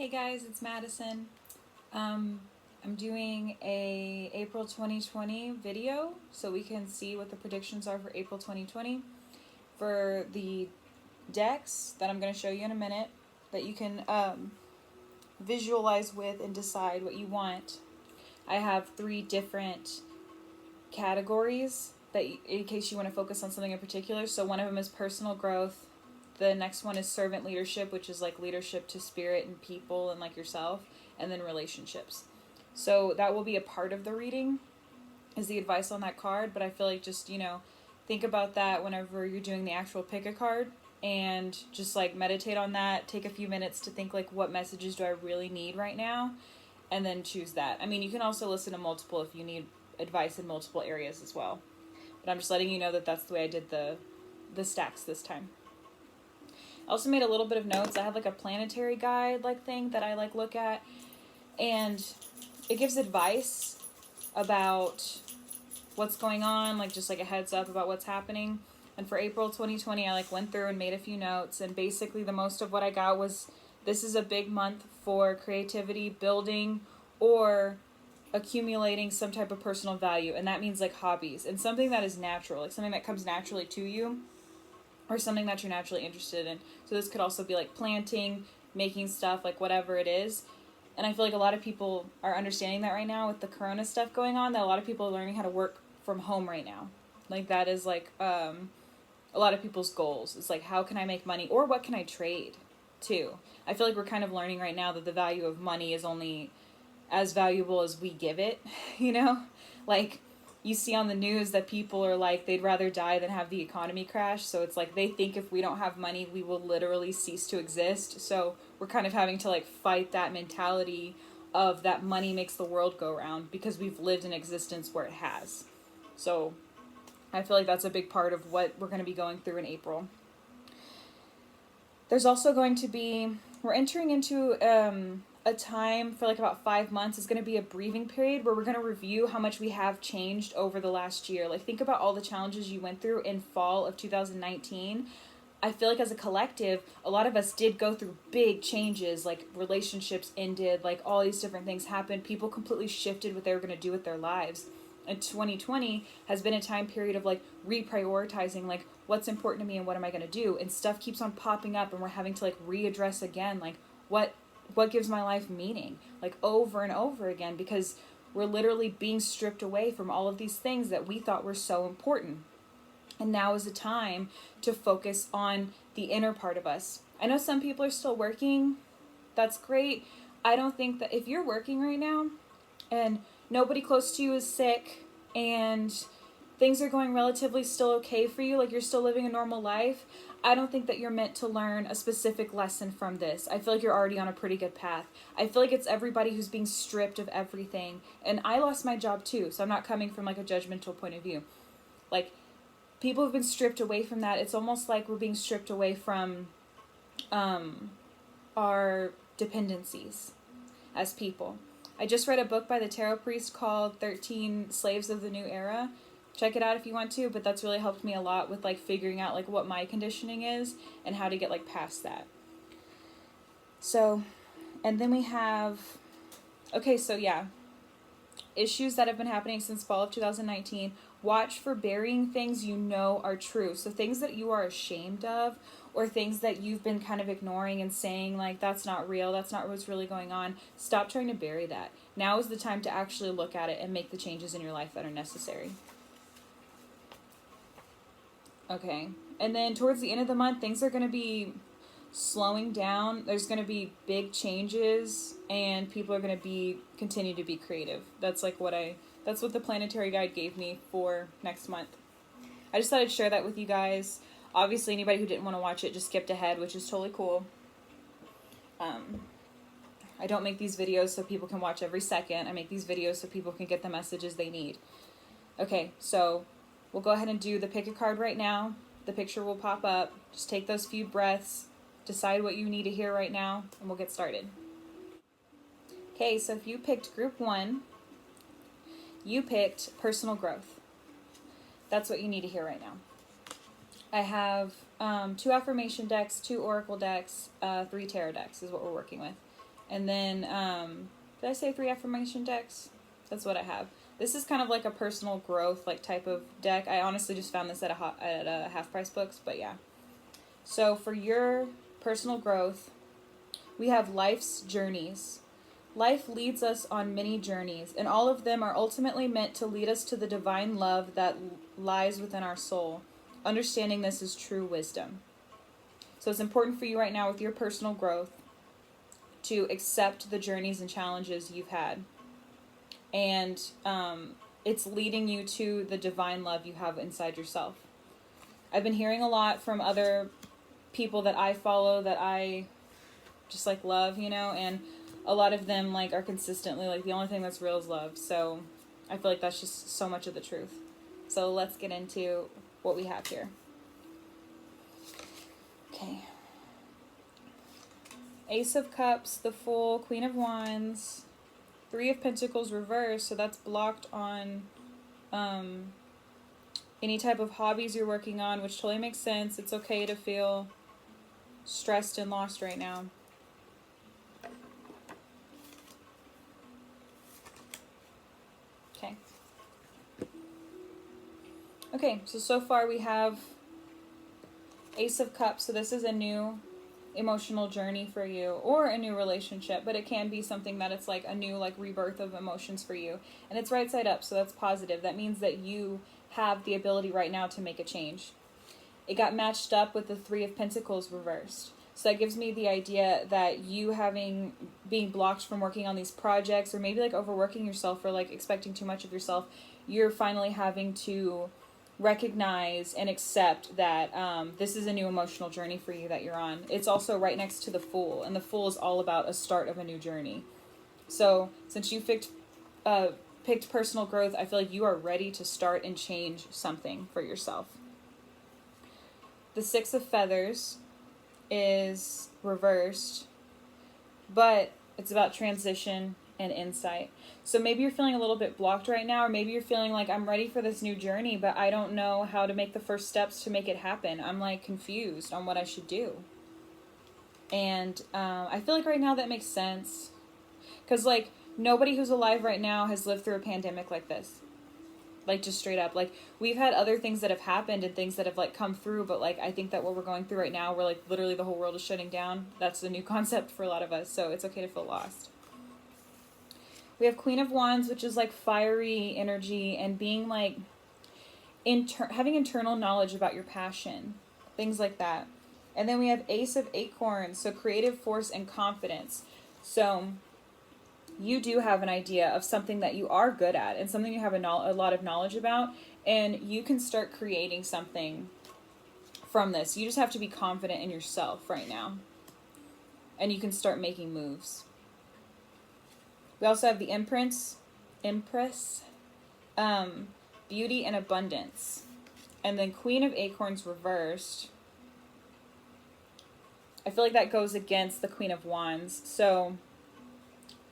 Hey guys, it's Madison. I'm doing a April 2020 video so we can see what the predictions are for April 2020 for the decks that I'm going to show you in a minute that you can visualize with and decide what you want. I have 3 different categories that in case you want to focus on something in particular. So one of them is personal growth. The next one is servant leadership, which is like leadership to spirit and people and like yourself, and then relationships. So that will be a part of the reading, is the advice on that card. But I feel like just, think about that whenever you're doing the actual pick a card and just like meditate on that. Take a few minutes to think like, what messages do I really need right now? And then choose that. I mean, you can also listen to multiple if you need advice in multiple areas as well. But I'm just letting you know that that's the way I did the stacks this time. I also made a little bit of notes. I have like a planetary guide like thing that I like look at, and it gives advice about what's going on, like just like a heads up about what's happening. And for April 2020, I like went through and made a few notes, and basically the most of what I got was this is a big month for creativity, building, or accumulating some type of personal value, and that means like hobbies and something that is natural, like something that comes naturally to you or something that you're naturally interested in. So this could also be like planting, making stuff, like whatever it is. And I feel like a lot of people are understanding that right now with the corona stuff going on, that a lot of people are learning how to work from home right now. Like that is like a lot of people's goals. It's like, how can I make money, or what can I trade too? I feel like we're kind of learning right now that the value of money is only as valuable as we give it, like you see on the news that people are like, they'd rather die than have the economy crash. So it's like they think if we don't have money, we will literally cease to exist. So we're kind of having to like fight that mentality of that money makes the world go round, because we've lived an existence where it has. So I feel like that's a big part of what we're going to be going through in April. There's also going to be, we're entering into a time for like about 5 months. Is going to be a breathing period where we're going to review how much we have changed over the last year. Like think about all the challenges you went through in fall of 2019. I feel like as a collective, a lot of us did go through big changes, like relationships ended, like all these different things happened. People completely shifted what they were going to do with their lives. And 2020 has been a time period of like reprioritizing, like what's important to me and what am I going to do? And stuff keeps on popping up, and we're having to like readdress again, like what gives my life meaning, like over and over again, because we're literally being stripped away from all of these things that we thought were so important. And now is the time to focus on the inner part of us. I know some people are still working. That's great. I don't think that if you're working right now and nobody close to you is sick and things are going relatively still okay for you, like you're still living a normal life, I don't think that you're meant to learn a specific lesson from this. I feel like you're already on a pretty good path. I feel like it's everybody who's being stripped of everything. And I lost my job too, so I'm not coming from like a judgmental point of view. Like, people have been stripped away from that. It's almost like we're being stripped away from our dependencies as people. I just read a book by the tarot priest called 13 Slaves of the New Era. Check it out if you want to, but that's really helped me a lot with like figuring out like what my conditioning is and how to get like past that. So, and then we have, issues that have been happening since fall of 2019. Watch for burying things you know are true. So things that you are ashamed of, or things that you've been kind of ignoring and saying like, that's not real, that's not what's really going on. Stop trying to bury that. Now is the time to actually look at it and make the changes in your life that are necessary. Okay, and then towards the end of the month, things are going to be slowing down. There's going to be big changes, and people are going to continue to be creative. That's like that's what the planetary guide gave me for next month. I just thought I'd share that with you guys. Obviously, anybody who didn't want to watch it just skipped ahead, which is totally cool. I don't make these videos so people can watch every second. I make these videos so people can get the messages they need. Okay, so we'll go ahead and do the pick a card right now. The picture will pop up. Just take those few breaths. Decide what you need to hear right now, and we'll get started. Okay, so if you picked group 1, you picked personal growth. That's what you need to hear right now. I have 2 affirmation decks, 2 oracle decks, 3 tarot decks is what we're working with. And then, did I say 3 affirmation decks? That's what I have. This is kind of like a personal growth like type of deck. I honestly just found this at a Half Price Books, but yeah. So for your personal growth, we have life's journeys. Life leads us on many journeys, and all of them are ultimately meant to lead us to the divine love that lies within our soul. Understanding this is true wisdom. So it's important for you right now with your personal growth to accept the journeys and challenges you've had. And it's leading you to the divine love you have inside yourself. I've been hearing a lot from other people that I follow that I just like love, you know, and a lot of them like are consistently like the only thing that's real is love. So I feel like that's just so much of the truth. So let's get into what we have here. Okay. Ace of Cups, the Fool, Queen of Wands, 3 of Pentacles reversed, so that's blocked on any type of hobbies you're working on, which totally makes sense. It's okay to feel stressed and lost right now. Okay. Okay, so far we have Ace of Cups, so this is a new emotional journey for you, or a new relationship, but it can be something that it's like a new like rebirth of emotions for you, and it's right side up, so that's positive. That means that you have the ability right now to make a change. It got matched up with the 3 of Pentacles reversed, so that gives me the idea that you being blocked from working on these projects, or maybe like overworking yourself or like expecting too much of yourself, you're finally having to recognize and accept that this is a new emotional journey for you that you're on. It's also right next to the Fool, and the Fool is all about a start of a new journey. So since you picked personal growth, I feel like you are ready to start and change something for yourself. The 6 of Feathers is reversed, but it's about transition and insight. So maybe you're feeling a little bit blocked right now, or maybe you're feeling like, I'm ready for this new journey, but I don't know how to make the first steps to make it happen. I'm like confused on what I should do. And I feel like right now that makes sense, because like nobody who's alive right now has lived through a pandemic like this. Like just straight up, like we've had other things that have happened and things that have like come through, but like I think that what we're going through right now, where like literally the whole world is shutting down, that's the new concept for a lot of us, so it's okay to feel lost. We have Queen of Wands, which is like fiery energy and being like having internal knowledge about your passion, things like that. And then we have Ace of Acorns, so creative force and confidence. So you do have an idea of something that you are good at and something you have a lot of knowledge about, and you can start creating something from this. You just have to be confident in yourself right now, and you can start making moves. We also have the Empress, beauty and abundance, and then Queen of Acorns reversed. I feel like that goes against the Queen of Wands, so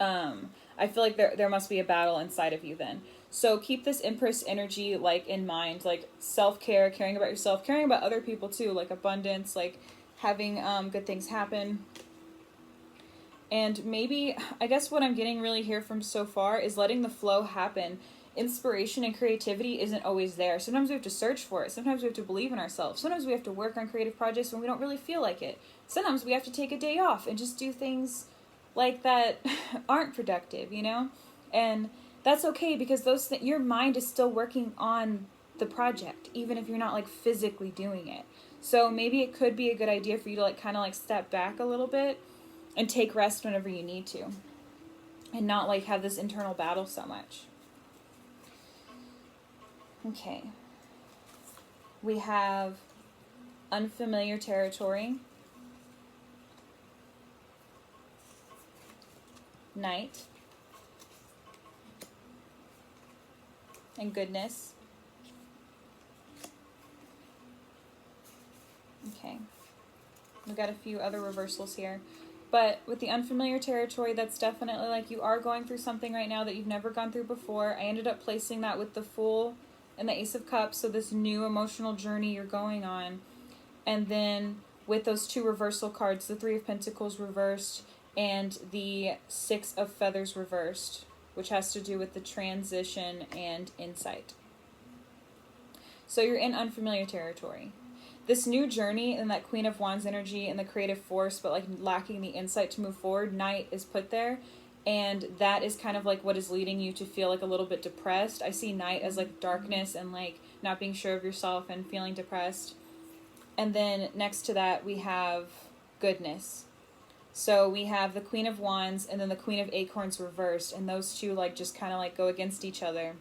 I feel like there must be a battle inside of you then. So keep this Empress energy like in mind, like self-care, caring about yourself, caring about other people too, like abundance, like having good things happen. And maybe, I guess what I'm getting really here from so far is letting the flow happen. Inspiration and creativity isn't always there. Sometimes we have to search for it. Sometimes we have to believe in ourselves. Sometimes we have to work on creative projects when we don't really feel like it. Sometimes we have to take a day off and just do things like that aren't productive, you know? And that's okay, because your mind is still working on the project, even if you're not like physically doing it. So maybe it could be a good idea for you to like kind of like step back a little bit and take rest whenever you need to, and not like have this internal battle so much. Okay. We have unfamiliar territory, night, and goodness. Okay. We've got a few other reversals here. But with the unfamiliar territory, that's definitely like you are going through something right now that you've never gone through before. I ended up placing that with the Fool and the Ace of Cups, so this new emotional journey you're going on. And then with those 2 reversal cards, the 3 of Pentacles reversed and the Six of Feathers reversed, which has to do with the transition and insight. So you're in unfamiliar territory. This new journey and that Queen of Wands energy and the creative force, but like lacking the insight to move forward, Knight is put there. And that is kind of like what is leading you to feel like a little bit depressed. I see Knight as like darkness and like not being sure of yourself and feeling depressed. And then next to that, we have goodness. So we have the Queen of Wands and then the Queen of Acorns reversed. And those two like just kind of like go against each other.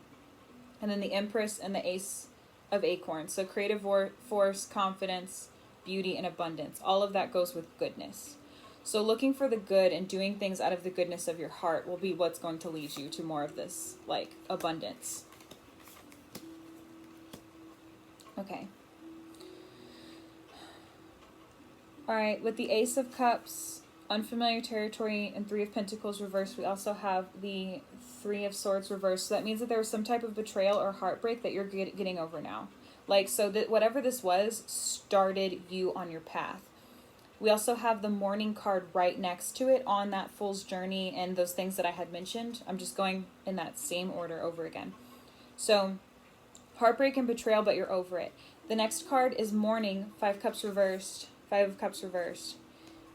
And then the Empress and the Ace of Acorns. So creative force, confidence, beauty, and abundance. All of that goes with goodness. So looking for the good and doing things out of the goodness of your heart will be what's going to lead you to more of this, like, abundance. Okay. All right, with the Ace of Cups, unfamiliar territory, and Three of Pentacles reversed, we also have the Three of Swords reversed. So that means that there was some type of betrayal or heartbreak that you're getting over now. Like, so that whatever this was started you on your path. We also have the Mourning card right next to it on that Fool's Journey and those things that I had mentioned. I'm just going in that same order over again. So, heartbreak and betrayal, but you're over it. The next card is Mourning, Five Cups reversed, Five of Cups reversed.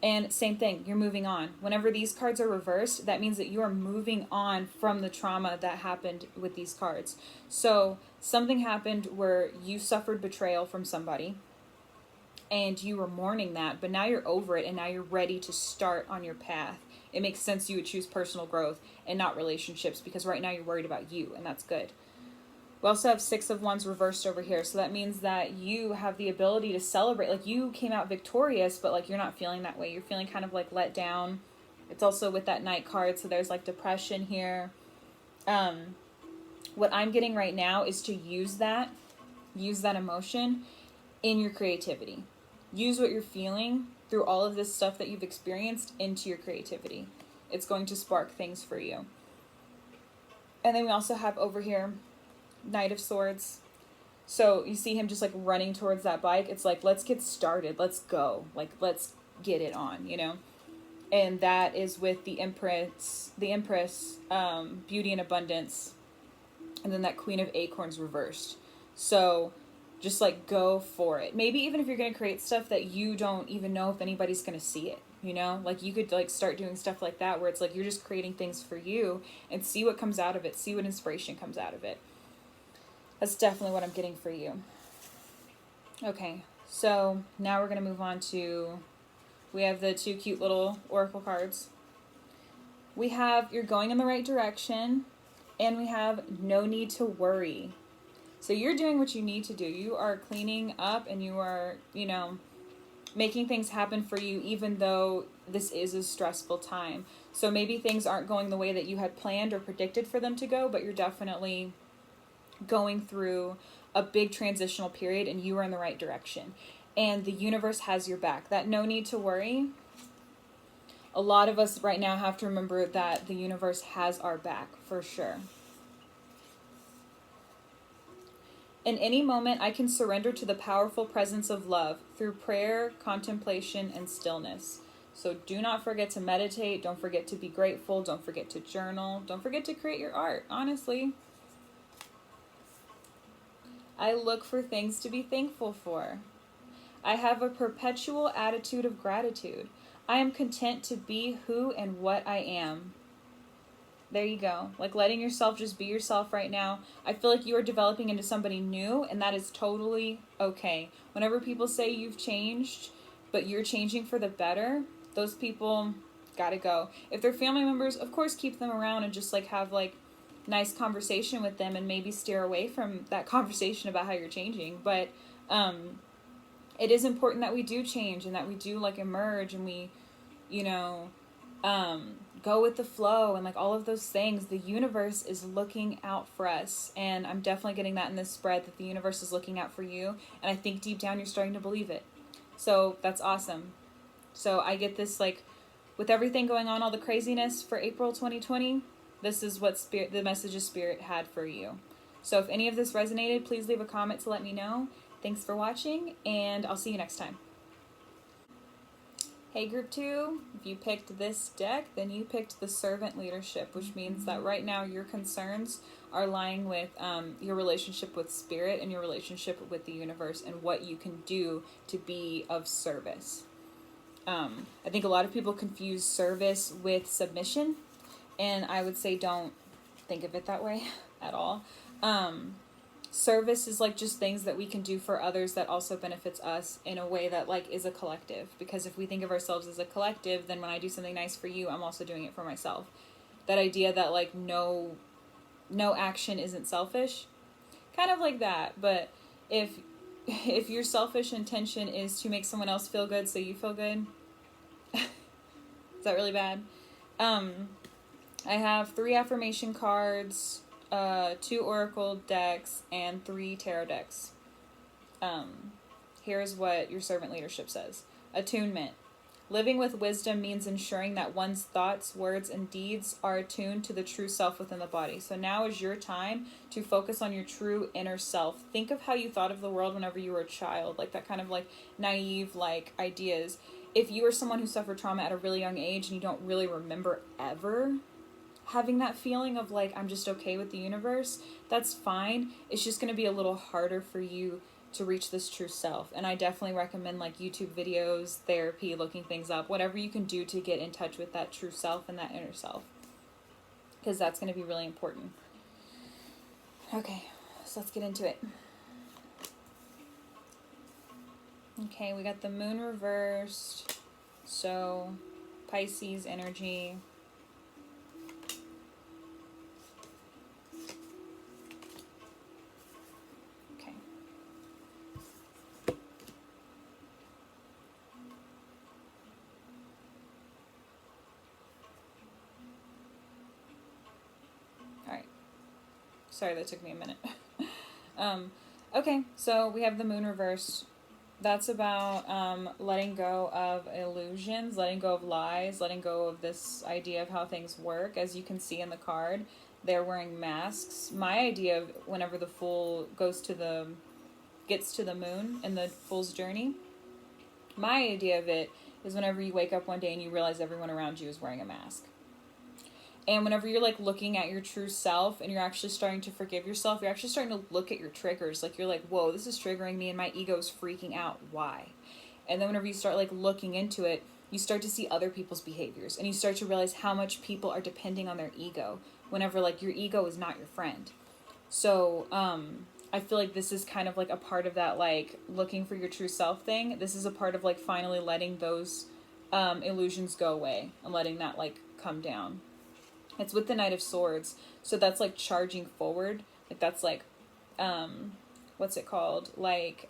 And same thing, you're moving on. Whenever these cards are reversed, that means that you are moving on from the trauma that happened with these cards. So something happened where you suffered betrayal from somebody and you were mourning that, but now you're over it and now you're ready to start on your path. It makes sense you would choose personal growth and not relationships because right now you're worried about you, and that's good. We also have Six of Wands reversed over here. So that means that you have the ability to celebrate. Like, you came out victorious, but like you're not feeling that way. You're feeling kind of like let down. It's also with that Knight card. So there's like depression here. What I'm getting right now is to use that emotion in your creativity. Use what you're feeling through all of this stuff that you've experienced into your creativity. It's going to spark things for you. And then we also have over here Knight of Swords. So you see him just like running towards that bike. It's like, let's get started. Let's go. Like, let's get it on, you know? And that is with the Empress, beauty and abundance. And then that Queen of Acorns reversed. So just like go for it. Maybe even if you're going to create stuff that you don't even know if anybody's going to see it, you know? Like, you could like start doing stuff like that where it's like you're just creating things for you and see what comes out of it. See what inspiration comes out of it. That's definitely what I'm getting for you. Okay, so now we're going to move on to, we have the two cute little oracle cards. We have you're going in the right direction, and we have no need to worry. So you're doing what you need to do. You are cleaning up and you are, you know, making things happen for you even though this is a stressful time. So maybe things aren't going the way that you had planned or predicted for them to go, but you're definitely going through a big transitional period and you are in the right direction. And the universe has your back. That no need to worry. A lot of us right now have to remember that the universe has our back for sure. In any moment, I can surrender to the powerful presence of love through prayer, contemplation, and stillness. So do not forget to meditate. Don't forget to be grateful. Don't forget to journal. Don't forget to create your art, honestly. I look for things to be thankful for. I have a perpetual attitude of gratitude. I am content to be who and what I am. There you go. Like, letting yourself just be yourself right now. I feel like you are developing into somebody new, and that is totally okay. Whenever people say you've changed, but you're changing for the better, those people gotta go. If they're family members, of course, keep them around and just like have like nice conversation with them and maybe steer away from that conversation about how you're changing. But it is important that we do change and that we do like emerge and we, you know, go with the flow and like all of those things. The universe is looking out for us, and I'm definitely getting that in this spread, that the universe is looking out for you, and I think deep down you're starting to believe it. So that's awesome. So I get this, like, with everything going on, all the craziness for April 2020, this is what the messages Spirit had for you. So if any of this resonated, please leave a comment to let me know. Thanks for watching, and I'll see you next time. Hey group 2, if you picked this deck, then you picked the servant leadership, which means that right now your concerns are lying with your relationship with spirit and your relationship with the universe and what you can do to be of service. I think a lot of people confuse service with submission, and I would say don't think of it that way at all. Service is like just things that we can do for others that also benefits us in a way that like is a collective, because if we think of ourselves as a collective, then when I do something nice for you, I'm also doing it for myself. That idea that like no action isn't selfish, kind of like that. But if your selfish intention is to make someone else feel good so you feel good, is that really bad? I have 3 affirmation cards, 2 oracle decks, and 3 tarot decks. Here's what your servant leadership says. Attunement. Living with wisdom means ensuring that one's thoughts, words, and deeds are attuned to the true self within the body. So now is your time to focus on your true inner self. Think of how you thought of the world whenever you were a child, like that kind of like naive like ideas. If you are someone who suffered trauma at a really young age and you don't really remember ever having that feeling of like, I'm just okay with the universe, that's fine. It's just going to be a little harder for you to reach this true self. And I definitely recommend like YouTube videos, therapy, looking things up, whatever you can do to get in touch with that true self and that inner self, because that's going to be really important. Okay, so let's get into it. Okay, we got the moon reversed, so Pisces energy. Sorry, that took me a minute. Okay, so we have the moon reversed. That's about letting go of illusions, letting go of lies, letting go of this idea of how things work. As you can see in the card, they're wearing masks. My idea of whenever the fool gets to the moon in the fool's journey, my idea of it is whenever you wake up one day and you realize everyone around you is wearing a mask. And whenever you're like looking at your true self and you're actually starting to forgive yourself, you're actually starting to look at your triggers. Like you're like, whoa, this is triggering me and my ego's freaking out. Why? And then whenever you start like looking into it, you start to see other people's behaviors and you start to realize how much people are depending on their ego whenever like your ego is not your friend. So, I feel like this is kind of like a part of that, like looking for your true self thing. This is a part of like finally letting those, illusions go away and letting that like come down. It's with the Knight of Swords, so that's like charging forward. Like that's like, what's it called? Like,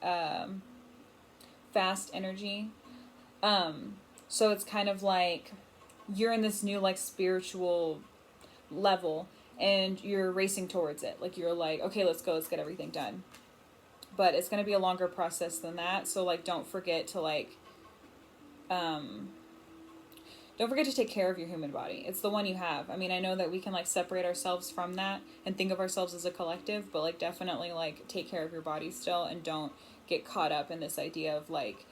fast energy. So it's kind of like you're in this new like spiritual level and you're racing towards it. Like you're like, okay, let's go, let's get everything done. But it's going to be a longer process than that. So like, don't forget to like, don't forget to take care of your human body. It's the one you have. I mean, I know that we can like separate ourselves from that and think of ourselves as a collective, but like definitely like take care of your body still and don't get caught up in this idea of like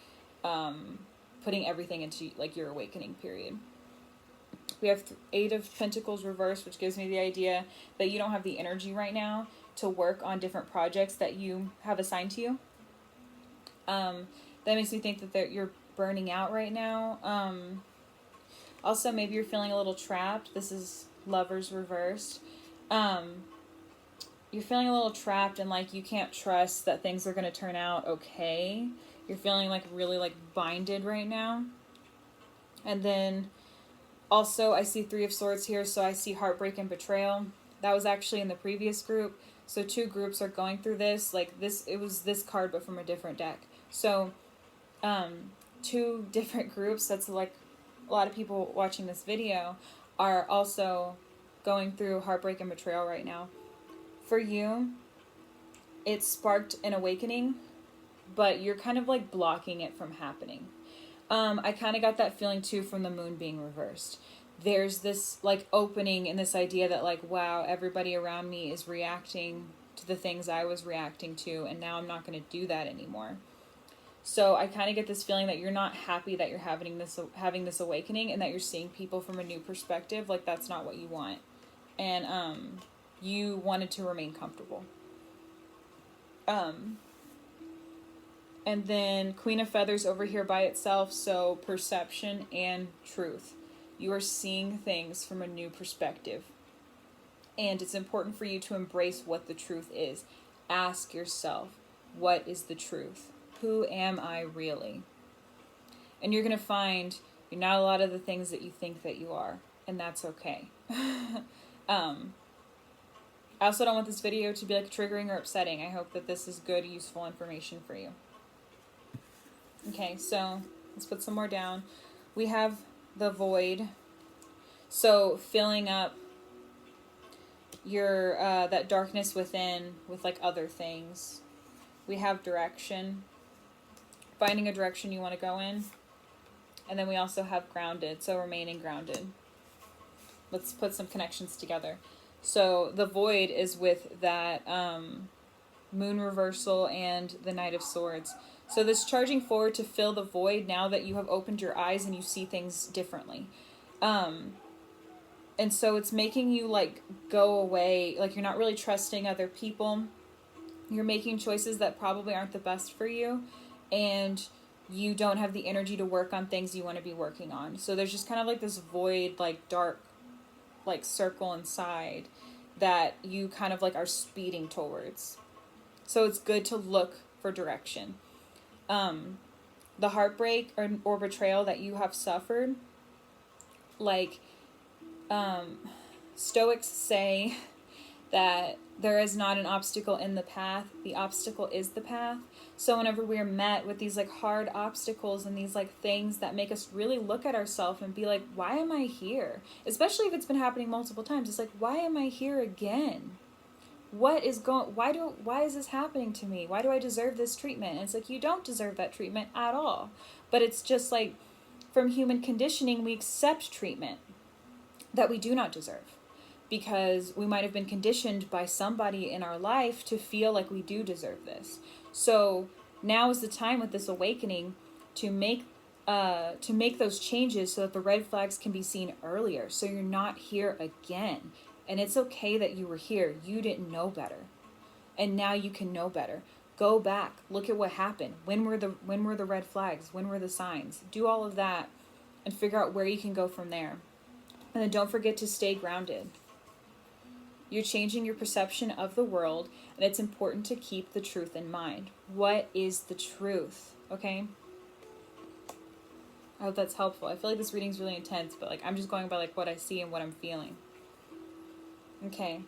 putting everything into like your awakening period. We have 8 of Pentacles reversed, which gives me the idea that you don't have the energy right now to work on different projects that you have assigned to you. That makes me think that you're burning out right now. Also, maybe you're feeling a little trapped. This is Lovers reversed. You're feeling a little trapped and like you can't trust that things are going to turn out okay. You're feeling like really like binded right now. And then also I see 3 of Swords here, so I see heartbreak and betrayal. That was actually in the previous group. So 2 groups are going through this. Like this, it was this card but from a different deck. So 2 different groups. That's like a lot of people watching this video are also going through heartbreak and betrayal right now. For you, it sparked an awakening, but you're kind of like blocking it from happening. I kind of got that feeling too from the moon being reversed. There's this like opening and this idea that like, wow, everybody around me is reacting to the things I was reacting to, and now I'm not going to do that anymore. So I kind of get this feeling that you're not happy that you're having this awakening, and that you're seeing people from a new perspective. Like, that's not what you want. And you wanted to remain comfortable. And then Queen of Feathers over here by itself, so perception and truth. You are seeing things from a new perspective. And it's important for you to embrace what the truth is. Ask yourself, what is the truth? Who am I really? And you're going to find you're not a lot of the things that you think that you are. And that's okay. I also don't want this video to be like triggering or upsetting. I hope that this is good, useful information for you. Okay, so let's put some more down. We have the void. So filling up your that darkness within with like other things. We have direction. Finding a direction you want to go in. And then we also have grounded, so remaining grounded. Let's put some connections together. So the void is with that moon reversal and the Knight of Swords. So this charging forward to fill the void now that you have opened your eyes and you see things differently. And so it's making you like go away, like you're not really trusting other people. You're making choices that probably aren't the best for you, and you don't have the energy to work on things you want to be working on. So there's just kind of like this void, like dark, like circle inside that you kind of like are speeding towards. So it's good to look for direction. The heartbreak or betrayal that you have suffered, like Stoics say that there is not an obstacle in the path. The obstacle is the path. So whenever we're met with these like hard obstacles and these like things that make us really look at ourselves and be like, why am I here? Especially if it's been happening multiple times. It's like, why am I here again? Why is this happening to me? Why do I deserve this treatment? And it's like, you don't deserve that treatment at all. But it's just like, from human conditioning, we accept treatment that we do not deserve, because we might have been conditioned by somebody in our life to feel like we do deserve this. So now is the time with this awakening to make those changes so that the red flags can be seen earlier, so you're not here again. And it's okay that you were here. You didn't know better, and now you can know better. Go back, look at what happened. When were the red flags? When were the signs? Do all of that and figure out where you can go from there. And then don't forget to stay grounded. You're changing your perception of the world, and it's important to keep the truth in mind. What is the truth? Okay? I hope that's helpful. I feel like this reading's really intense, but like I'm just going by like what I see and what I'm feeling. Okay.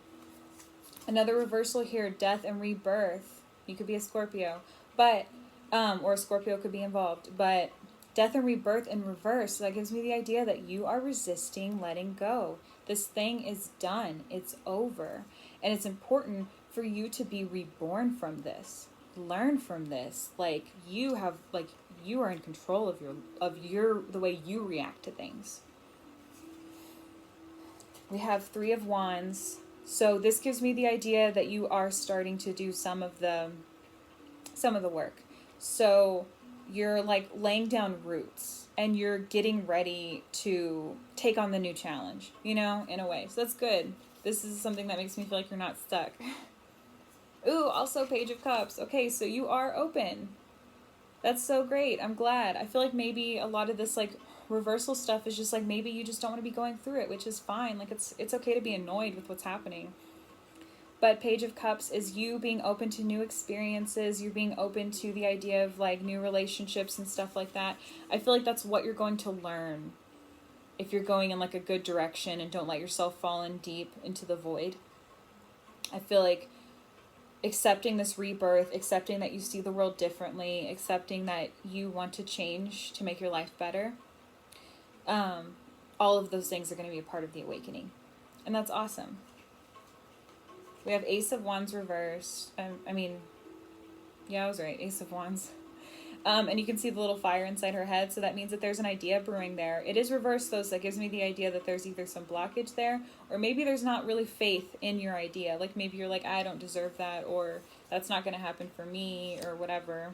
Another reversal here, death and rebirth. You could be a Scorpio, but or a Scorpio could be involved, but death and rebirth in reverse. So that gives me the idea that you are resisting letting go. This thing is done. It's over. And it's important for you to be reborn from this. Learn from this. Like you are in control of the way you react to things. We have 3 of Wands. So this gives me the idea that you are starting to do some of the work. So you're like laying down roots and you're getting ready to take on the new challenge, in a way. So that's good. This is something that makes me feel like you're not stuck. Ooh, also Page of Cups. Okay, so you are open. That's so great. I'm glad. I feel like maybe a lot of this like reversal stuff is just like maybe you just don't want to be going through it, which is fine. Like it's okay to be annoyed with what's happening. But Page of Cups is you being open to new experiences. You're being open to the idea of like new relationships and stuff like that. I feel like that's what you're going to learn if you're going in like a good direction and don't let yourself fall in deep into the void. I feel like accepting this rebirth, accepting that you see the world differently, accepting that you want to change to make your life better. All of those things are going to be a part of the awakening. And that's awesome. We have Ace of Wands reversed. I was right. Ace of Wands. And you can see the little fire inside her head. So that means that there's an idea brewing there. It is reversed though. So that gives me the idea that there's either some blockage there, or maybe there's not really faith in your idea. Like maybe you're like, I don't deserve that, or that's not going to happen for me, or whatever.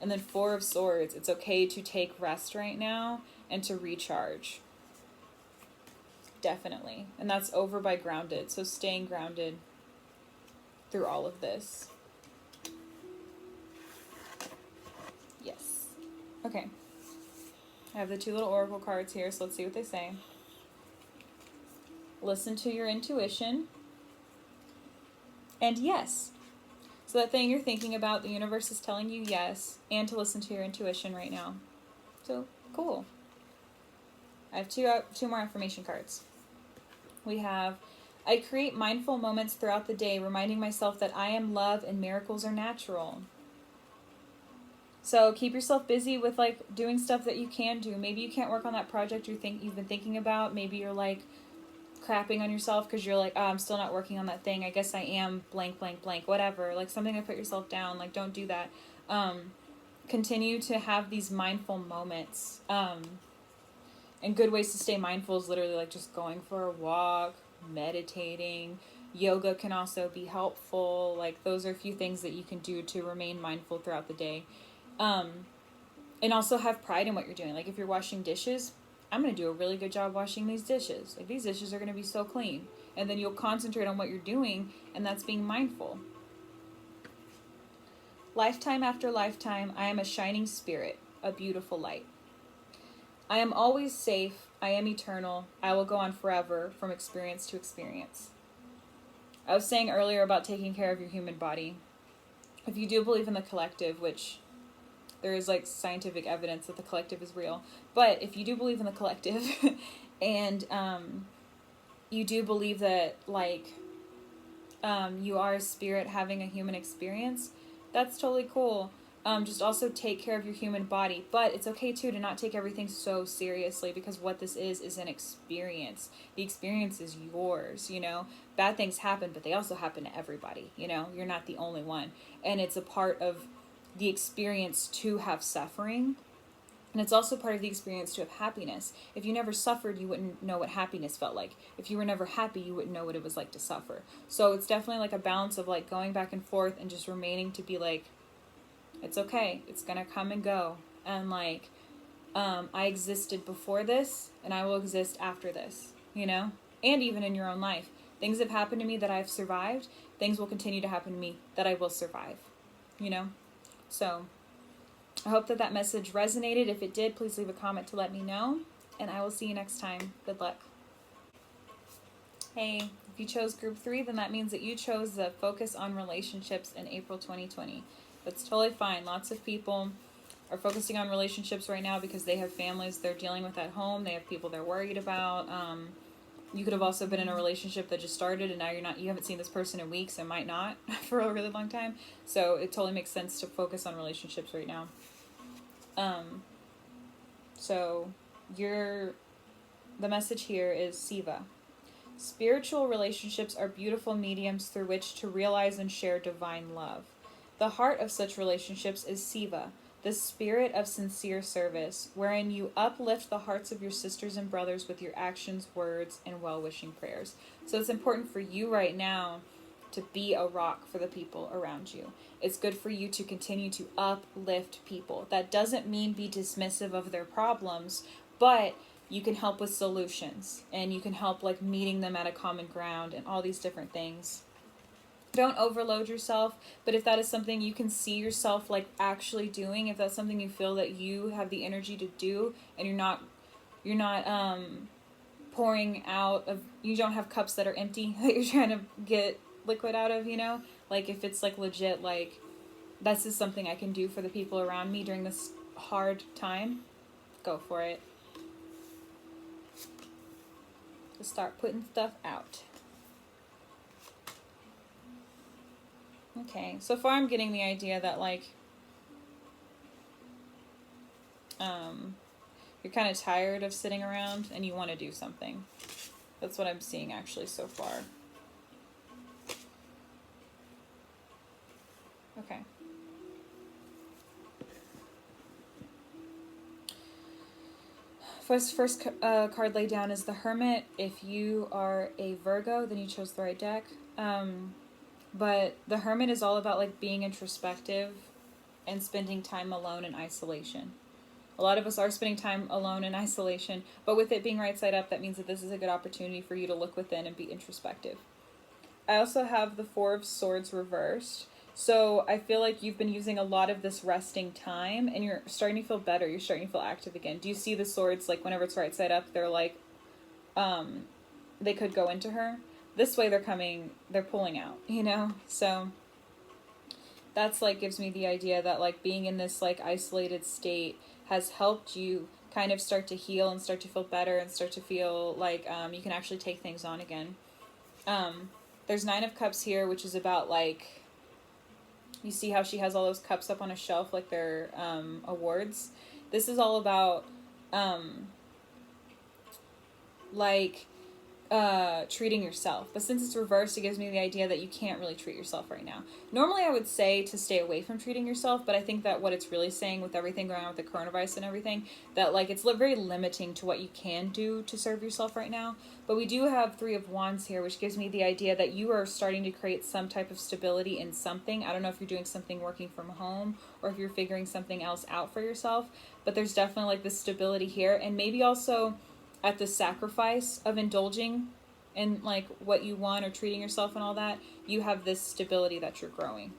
And then Four of Swords. It's okay to take rest right now and to recharge. Definitely. And that's over by grounded. So staying grounded through all of this. Yes. Okay. I have the 2 little oracle cards here, so let's see what they say. Listen to your intuition. And yes. So that thing you're thinking about, the universe is telling you yes, and to listen to your intuition right now. So, cool. I have two more affirmation cards. We have, I create mindful moments throughout the day, reminding myself that I am love and miracles are natural. So keep yourself busy with like doing stuff that you can do. Maybe you can't work on that project you've been thinking about. Maybe you're like crapping on yourself because you're like, oh, I'm still not working on that thing. I guess I am blank, blank, blank, whatever. Like something to put yourself down. Like don't do that. Continue to have these mindful moments. And good ways to stay mindful is literally like just going for a walk, meditating. Yoga can also be helpful. Like those are a few things that you can do to remain mindful throughout the day. And also have pride in what you're doing. Like if you're washing dishes, I'm going to do a really good job washing these dishes. Like these dishes are going to be so clean. And then you'll concentrate on what you're doing, and that's being mindful. Lifetime after lifetime, I am a shining spirit, a beautiful light. I am always safe. I am eternal. I will go on forever from experience to experience. I was saying earlier about taking care of your human body. If you do believe in the collective, which there is like scientific evidence that the collective is real, but if you do believe in the collective and you do believe that like you are a spirit having a human experience, that's totally cool. Just also take care of your human body. But it's okay, too, to not take everything so seriously, because what this is an experience. The experience is yours, you know? Bad things happen, but they also happen to everybody, you know? You're not the only one. And it's a part of the experience to have suffering. And it's also part of the experience to have happiness. If you never suffered, you wouldn't know what happiness felt like. If you were never happy, you wouldn't know what it was like to suffer. So it's definitely like a balance of like going back and forth and just remaining to be like, it's okay. It's going to come and go. And like, I existed before this and I will exist after this, you know? And even in your own life. Things have happened to me that I've survived. Things will continue to happen to me that I will survive, you know? So I hope that message resonated. If it did, please leave a comment to let me know. And I will see you next time. Good luck. Hey, if you chose group 3, then that means that you chose the focus on relationships in April 2020. That's totally fine. Lots of people are focusing on relationships right now because they have families they're dealing with at home. They have people they're worried about. You could have also been in a relationship that just started and now you haven't seen this person in weeks and might not for a really long time. So it totally makes sense to focus on relationships right now. So the message here is Siva. Spiritual relationships are beautiful mediums through which to realize and share divine love. The heart of such relationships is Siva, the spirit of sincere service, wherein you uplift the hearts of your sisters and brothers with your actions, words, and well-wishing prayers. So it's important for you right now to be a rock for the people around you. It's good for you to continue to uplift people. That doesn't mean be dismissive of their problems, but you can help with solutions and you can help like meeting them at a common ground and all these different things. Don't overload yourself, but if that is something you can see yourself like actually doing, if that's something you feel that you have the energy to do and you're not pouring out of, you don't have cups that are empty that you're trying to get liquid out of, you know, like if it's like legit, like this is something I can do for the people around me during this hard time, go for it. Just start putting stuff out. Okay, so far I'm getting the idea that like you're kind of tired of sitting around and you want to do something. That's what I'm seeing actually so far. Okay. First card laid down is the Hermit. If you are a Virgo, then you chose the right deck. But the Hermit is all about like being introspective and spending time alone in isolation. A lot of us are spending time alone in isolation, but with it being right side up, that means that this is a good opportunity for you to look within and be introspective. I also have the Four of Swords reversed. So I feel like you've been using a lot of this resting time and you're starting to feel better. You're starting to feel active again. Do you see the swords, like whenever it's right side up, they're like, they could go into her? This way they're pulling out, you know? So that's like gives me the idea that like being in this like isolated state has helped you kind of start to heal and start to feel better and start to feel like you can actually take things on again. There's 9 of Cups here, which is about like, you see how she has all those cups up on a shelf like they're awards? This is all about like treating yourself. But since it's reversed, it gives me the idea that you can't really treat yourself right now. Normally I would say to stay away from treating yourself, but I think that what it's really saying with everything going on with the coronavirus and everything, that like it's very limiting to what you can do to serve yourself right now. But we do have 3 of Wands here, which gives me the idea that you are starting to create some type of stability in something. I don't know if you're doing something working from home or if you're figuring something else out for yourself, but there's definitely like this stability here. And maybe also at the sacrifice of indulging in like what you want or treating yourself and all that, you have this stability that you're growing.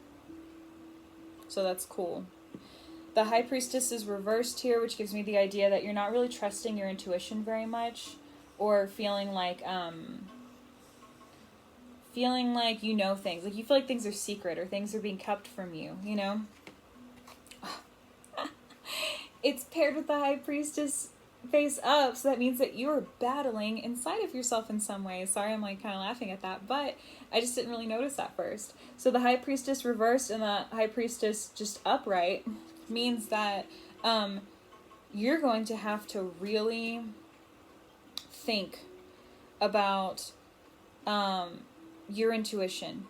So that's cool. The High Priestess is reversed here, which gives me the idea that you're not really trusting your intuition very much, or feeling like you know things. Like you feel like things are secret or things are being kept from you, you know? It's paired with the High Priestess face up, so that means that you are battling inside of yourself in some way. Sorry, I'm like kind of laughing at that, but I just didn't really notice that first. So the High Priestess reversed and the High Priestess just upright means that you're going to have to really think about your intuition.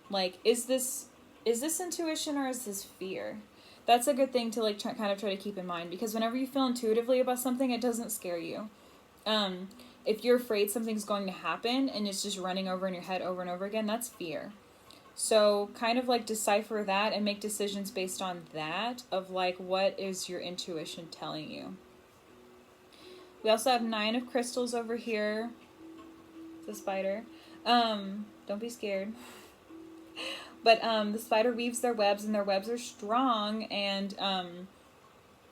Like, is this intuition or is this fear? That's a good thing to like try to keep in mind, because whenever you feel intuitively about something, it doesn't scare you. If you're afraid something's going to happen and it's just running over in your head over and over again, that's fear. So kind of like decipher that and make decisions based on that, of like what is your intuition telling you. We also have 9 of Crystals over here. It's a spider. Don't be scared. But the spider weaves their webs, and their webs are strong, and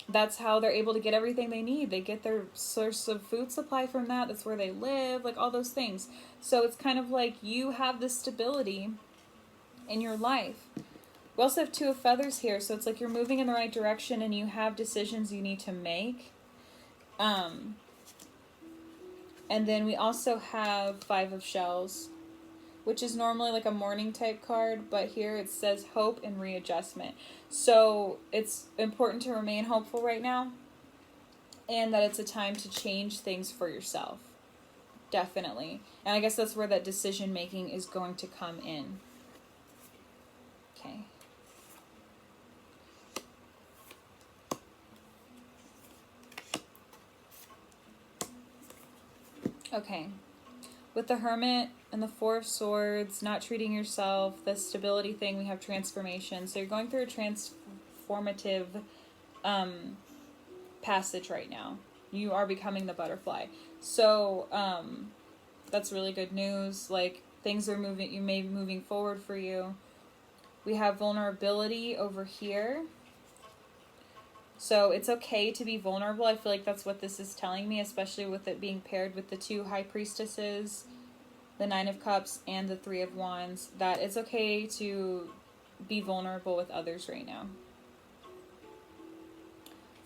that's how they're able to get everything they need. They get their source of food supply from that. That's where they live, like all those things. So it's kind of like you have this stability in your life. We also have 2 of Feathers here, so it's like you're moving in the right direction and you have decisions you need to make. And then we also have 5 of Shells, which is normally like a mourning type card, but here it says hope and readjustment. So it's important to remain hopeful right now, and that it's a time to change things for yourself. Definitely. And I guess that's where that decision making is going to come in. Okay. Okay. With the Hermit and the 4 of Swords, not treating yourself, the stability thing, we have transformation. So you're going through a transformative passage right now. You are becoming the butterfly. So that's really good news. Like, things are moving, you may be moving forward for you. We have vulnerability over here. So it's okay to be vulnerable. I feel like that's what this is telling me, especially with it being paired with the 2 High Priestesses, the 9 of Cups, and the 3 of Wands, that it's okay to be vulnerable with others right now.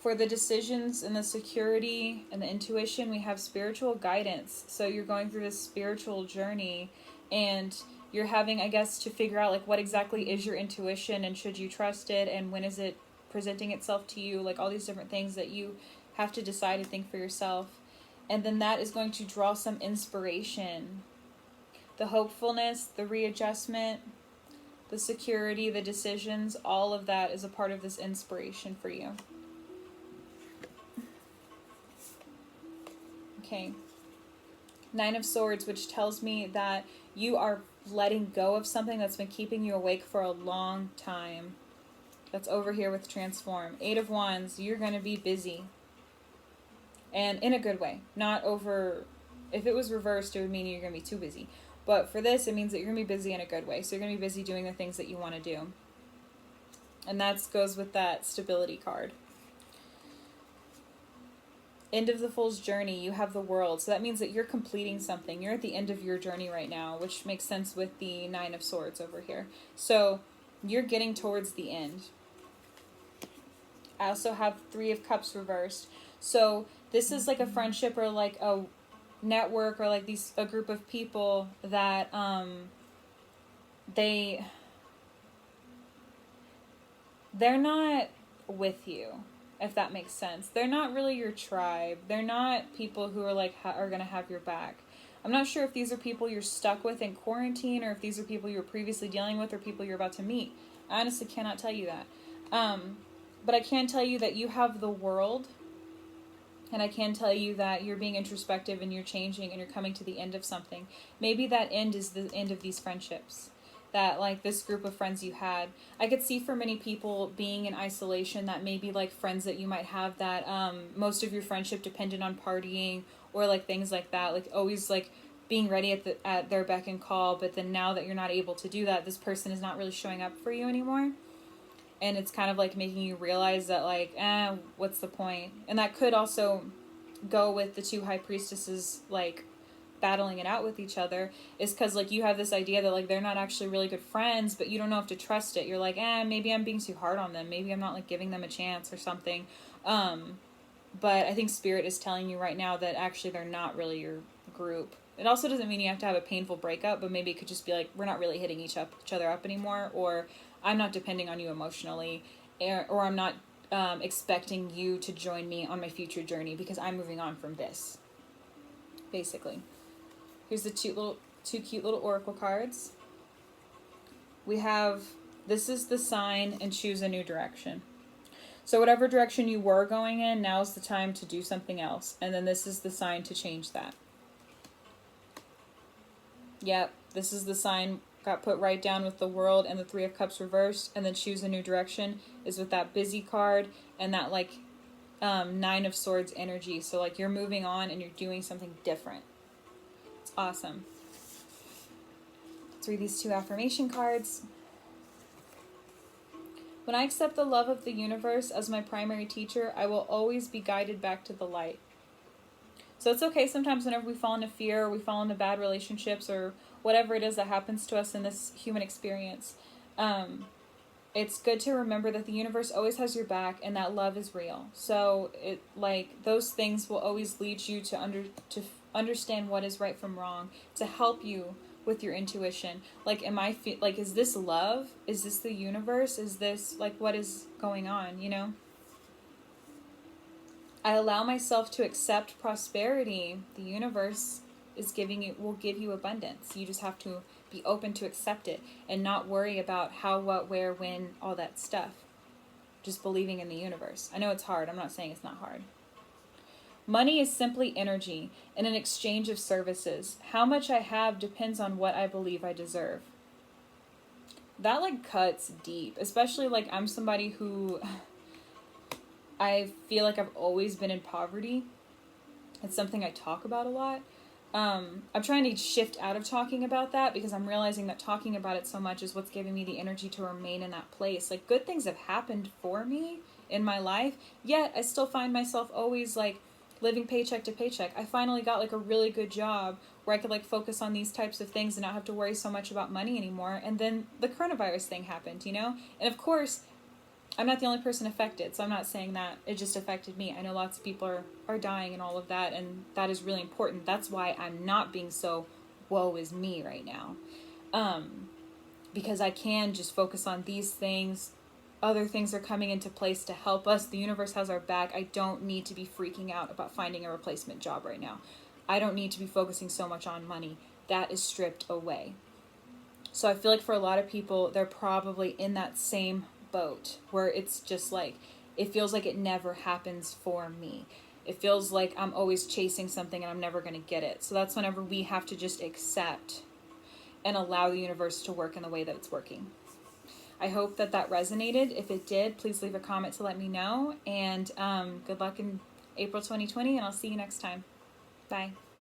For the decisions and the security and the intuition, we have spiritual guidance. So you're going through this spiritual journey, and you're having, I guess, to figure out like what exactly is your intuition, and should you trust it, and when is it presenting itself to you, like all these different things that you have to decide and think for yourself. And then that is going to draw some inspiration. The hopefulness, the readjustment, the security, the decisions, all of that is a part of this inspiration for you. Okay. 9 of Swords, which tells me that you are letting go of something that's been keeping you awake for a long time. That's over here with transform. 8 of Wands, you're going to be busy. And in a good way. Not over... If it was reversed, it would mean you're going to be too busy. But for this, it means that you're going to be busy in a good way. So you're going to be busy doing the things that you want to do. And that goes with that stability card. End of the Fool's journey, you have the World. So that means that you're completing something. You're at the end of your journey right now, which makes sense with the 9 of Swords over here. So you're getting towards the end. I also have 3 of Cups reversed. So this is like a friendship or like a network or like a group of people that they're not with you. If that makes sense. They're not really your tribe. They're not people who are like are going to have your back. I'm not sure if these are people you're stuck with in quarantine or if these are people you were previously dealing with or people you're about to meet. I honestly cannot tell you that. But I can tell you that you have the World. And I can tell you that you're being introspective and you're changing and you're coming to the end of something. Maybe that end is the end of these friendships. That like this group of friends you had. I could see for many people being in isolation that maybe like friends that you might have that most of your friendship depended on partying or like things like that. Like always like being ready at their beck and call, but then now that you're not able to do that, this person is not really showing up for you anymore. And it's kind of like making you realize that like, what's the point? And that could also go with the 2 High Priestesses like battling it out with each other, is because like you have this idea that like they're not actually really good friends, but you don't know if to trust it. You're like, maybe I'm being too hard on them. Maybe I'm not like giving them a chance or something. But I think Spirit is telling you right now that actually they're not really your group. It also doesn't mean you have to have a painful breakup, but maybe it could just be like, we're not really hitting each other up anymore, or I'm not depending on you emotionally, or I'm not expecting you to join me on my future journey because I'm moving on from this, basically. Here's the two cute little oracle cards. We have, this is the sign and choose a new direction. So whatever direction you were going in, now's the time to do something else. And then this is the sign to change that. Yep, this is the sign got put right down with the World and the 3 of Cups reversed. And then choose a new direction is with that busy card and that like 9 of Swords energy. So like you're moving on and you're doing something different. It's awesome. Let's read these 2 affirmation cards. When I accept the love of the universe as my primary teacher, I will always be guided back to the light. So it's okay sometimes whenever we fall into fear or we fall into bad relationships or whatever it is that happens to us in this human experience. It's good to remember that the universe always has your back and that love is real. So it like those things will always lead you to understand what is right from wrong, to help you with your intuition. Like, is this love? Is this the universe? Is this like what is going on, you know? I allow myself to accept prosperity. The universe will give you abundance. You just have to be open to accept it and not worry about how, what, where, when, all that stuff. Just believing in the universe. I know it's hard. I'm not saying it's not hard. Money is simply energy and an exchange of services. How much I have depends on what I believe I deserve. That like cuts deep, especially like I'm somebody who I feel like I've always been in poverty. It's something I talk about a lot. I'm trying to shift out of talking about that because I'm realizing that talking about it so much is what's giving me the energy to remain in that place. Like good things have happened for me in my life, yet I still find myself always like living paycheck to paycheck. I finally got like a really good job where I could like focus on these types of things and not have to worry so much about money anymore. And then the coronavirus thing happened, you know? And of course, I'm not the only person affected, so I'm not saying that it just affected me. I know lots of people are dying and all of that, and that is really important. That's why I'm not being so woe is me right now. Because I can just focus on these things. Other things are coming into place to help us. The universe has our back. I don't need to be freaking out about finding a replacement job right now. I don't need to be focusing so much on money. That is stripped away. So I feel like for a lot of people, they're probably in that same boat where it's just like, it feels like it never happens for me. It feels like I'm always chasing something and I'm never going to get it. So that's whenever we have to just accept and allow the universe to work in the way that it's working. I hope that resonated. If it did, please leave a comment to let me know. And good luck in April 2020, and I'll see you next time. Bye.